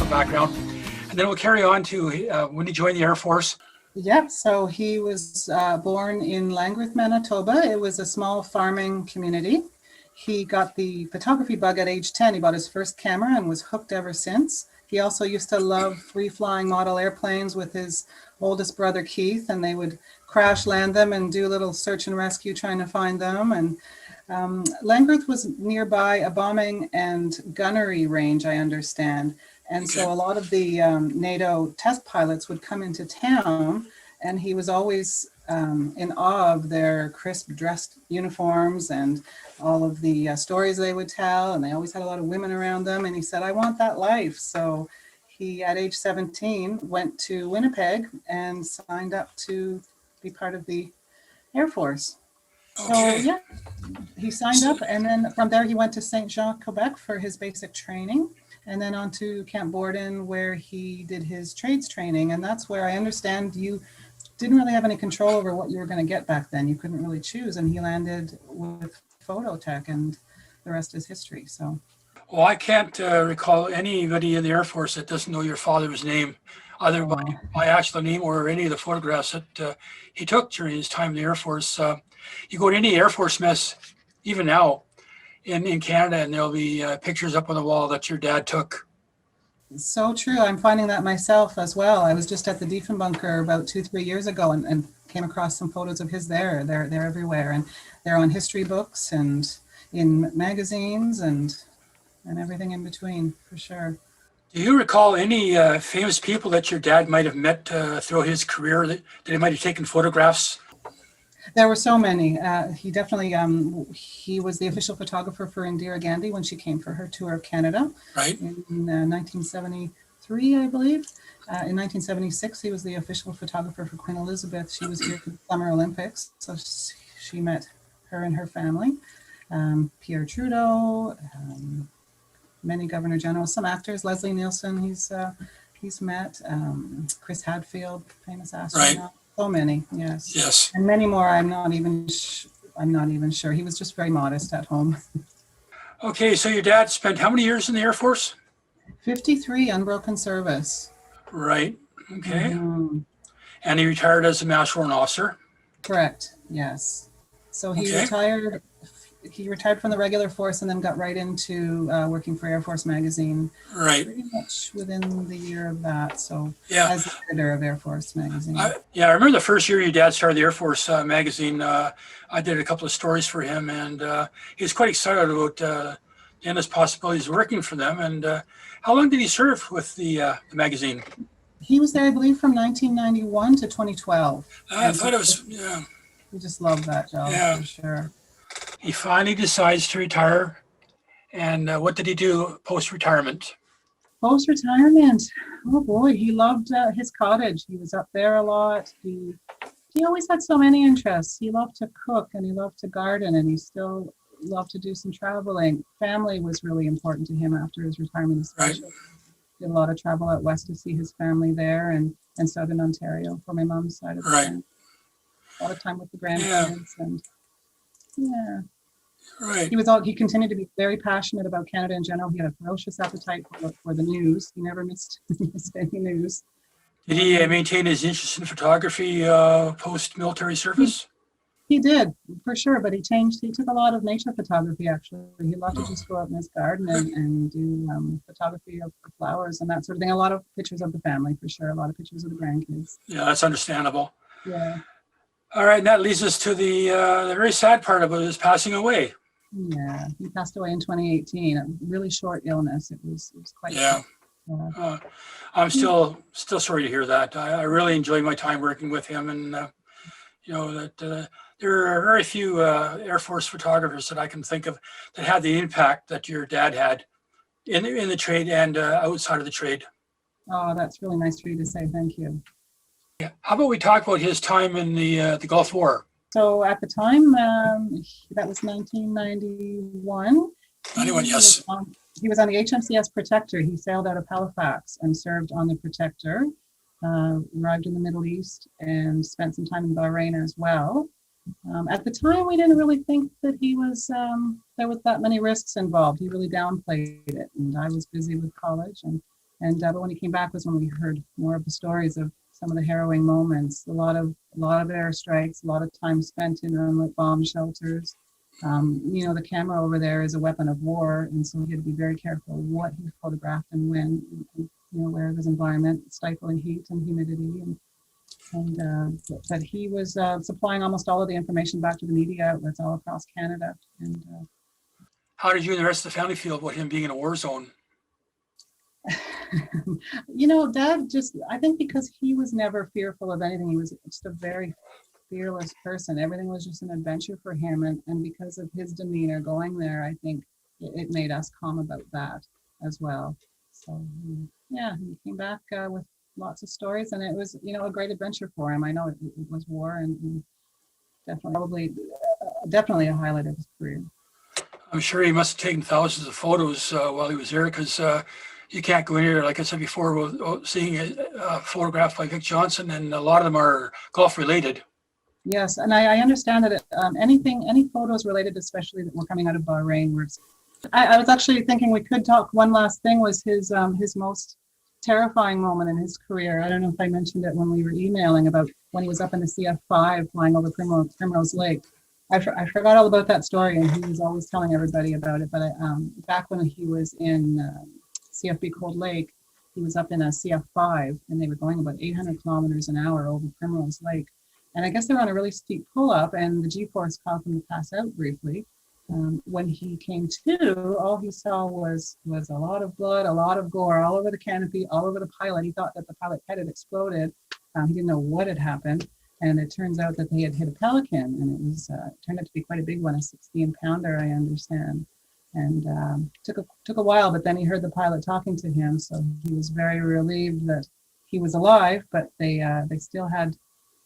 background. And then we'll carry on to when he joined the Air Force. Yep, so he was born in Langruth, Manitoba. It was a small farming community. He got the photography bug at age 10. He bought his first camera and was hooked ever since. He also used to love free-flying model airplanes with his oldest brother, Keith, and they would crash land them and do a little search and rescue trying to find them. And Langruth was nearby a bombing and gunnery range, I understand. And so a lot of the NATO test pilots would come into town, and he was always in awe of their crisp dressed uniforms and all of the stories they would tell. And they always had a lot of women around them. And he said, I want that life. So he, at age 17, went to Winnipeg and signed up to be part of the Air Force. Okay. So yeah, he signed up. And then from there, he went to Saint Jean, Quebec for his basic training. And then on to Camp Borden, where he did his trades training. And that's where I understand you didn't really have any control over what you were going to get back then. You couldn't really choose. And he landed with phototech, and the rest is history. So, well, I can't recall anybody in the Air Force that doesn't know your father's name, either by actual name or any of the photographs that he took during his time in the Air Force. You go to any Air Force mess, even now, in Canada, and there'll be pictures up on the wall that your dad took. So true. I'm finding that myself as well. I was just at the Diefenbunker about 2-3 years ago and came across some photos of his there. They're everywhere, and they're on history books and in magazines and everything in between, for sure. Do you recall any famous people that your dad might have met throughout his career that he might have taken photographs? There were so many. He definitely, he was the official photographer for Indira Gandhi when she came for her tour of Canada. Right. In 1973, I believe. In 1976, he was the official photographer for Queen Elizabeth. She was here for the Summer Olympics, so she met her and her family. Pierre Trudeau, many governor generals, some actors. Leslie Nielsen, he's met. Chris Hadfield, famous astronaut. Right. So many, yes. Yes. And many more. I'm not even sure. He was just very modest at home. Okay, so your dad spent how many years in the Air Force? 53, unbroken service. Right. Okay. Mm-hmm. And he retired as a master warrant officer. Correct. Yes. So he Okay. retired. He retired from the regular force and then got right into working for Air Force Magazine. Right. Pretty much within the year of that. So Yeah. as the editor of Air Force Magazine. I remember the first year your dad started the Air Force magazine. I did a couple of stories for him, and he was quite excited about the endless possibilities of working for them. And how long did he serve with the magazine? He was there, I believe, from 1991 to 2012. I thought it was, yeah. He just loved that job, Yeah. for sure. He finally decides to retire. And what did he do post-retirement? Post-retirement, oh boy, he loved his cottage. He was up there a lot. He always had so many interests. He loved to cook, and he loved to garden, and he still loved to do some traveling. Family was really important to him after his retirement, especially. Right. Did a lot of travel out west to see his family there, and southern Ontario for my mom's side of the family. A lot of time with the grandkids, and yeah. Right. He continued to be very passionate about Canada in general. He had a ferocious appetite for the news. He never missed any news. Did he maintain his interest in photography post-military service? He did, for sure, but he took a lot of nature photography, actually. He loved to just go out in his garden and do photography of flowers and that sort of thing. A lot of pictures of the family, for sure. A lot of pictures of the grandkids. Yeah, that's understandable. Yeah. All right, and that leads us to the very sad part about his passing away. Yeah, he passed away in 2018. A really short illness. It was quite. Yeah. I'm still sorry to hear that. I really enjoyed my time working with him, and that there are very few Air Force photographers that I can think of that had the impact that your dad had in the trade and outside of the trade. Oh, that's really nice for you to say. Thank you. Yeah. How about we talk about his time in the Gulf War? So at the time, that was 1991. 91, yes. He was on the HMCS Protector. He sailed out of Halifax and served on the Protector, arrived in the Middle East, and spent some time in Bahrain as well. At the time, we didn't really think that there was that many risks involved. He really downplayed it, and I was busy with college, and And but when he came back was when we heard more of the stories of some of the harrowing moments. A lot of airstrikes, a lot of time spent in unlit bomb shelters. You know, the camera over there is a weapon of war, and so he had to be very careful what he photographed and when, and, you know, where his environment, stifling heat and humidity, but he was supplying almost all of the information back to the media outlets all across Canada. And How did you and the rest of the family feel about him being in a war zone? you know, Dad just, I think because he was never fearful of anything, he was just a very fearless person. Everything was just an adventure for him. And because of his demeanor going there, I think it made us calm about that as well. So, yeah, he came back with lots of stories, and it was, you know, a great adventure for him. I know it was war, and definitely a highlight of his career. I'm sure he must have taken thousands of photos while he was there, because you can't go in here, like I said before, seeing a photograph by Vic Johnson, and a lot of them are golf related. Yes, and I understand that any photos related, especially that were coming out of Bahrain, were. I was actually thinking we could talk. One last thing was his most terrifying moment in his career. I don't know if I mentioned it when we were emailing about when he was up in the CF5 flying over Primrose Lake. I forgot all about that story, and he was always telling everybody about it. But back when he was in CFB Cold Lake, he was up in a CF5, and they were going about 800 kilometers an hour over Primrose Lake. And I guess they were on a really steep pull-up, and the G-force caused him to pass out briefly. When he came to, all he saw was a lot of blood, a lot of gore all over the canopy, all over the pilot. He thought that the pilot head had exploded. He didn't know what had happened. And it turns out that they had hit a Pelican, and it was turned out to be quite a big one, a 16-pounder, I understand. And took a while, but then he heard the pilot talking to him, so he was very relieved that he was alive. But they still had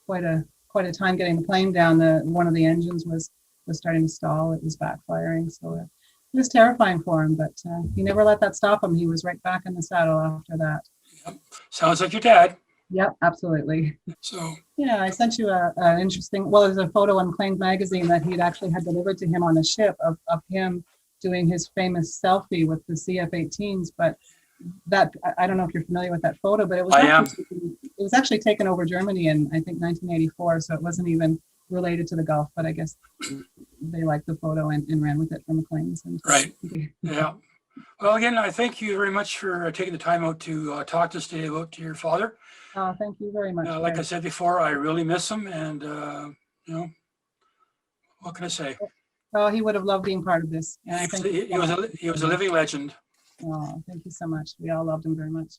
quite a time getting the plane down. One of the engines was starting to stall. It was backfiring, so it was terrifying for him. But he never let that stop him. He was right back in the saddle after that. Yep. Sounds like your dad. Yep, absolutely. So yeah, I sent you an interesting. Well, there's a photo in Claimed magazine that he'd actually had delivered to him on the ship of him doing his famous selfie with the CF-18s. But that, I don't know if you're familiar with that photo, but it was actually taken over Germany in, I think, 1984. So it wasn't even related to the Gulf, but I guess they liked the photo and ran with it for McLean's. Right. Yeah. Well, again, I thank you very much for taking the time out to talk to us today about your father. Thank you very much. Like I said before, I really miss him, and you know, what can I say? Oh, he would have loved being part of this. And he was a living legend. Oh, thank you so much. We all loved him very much.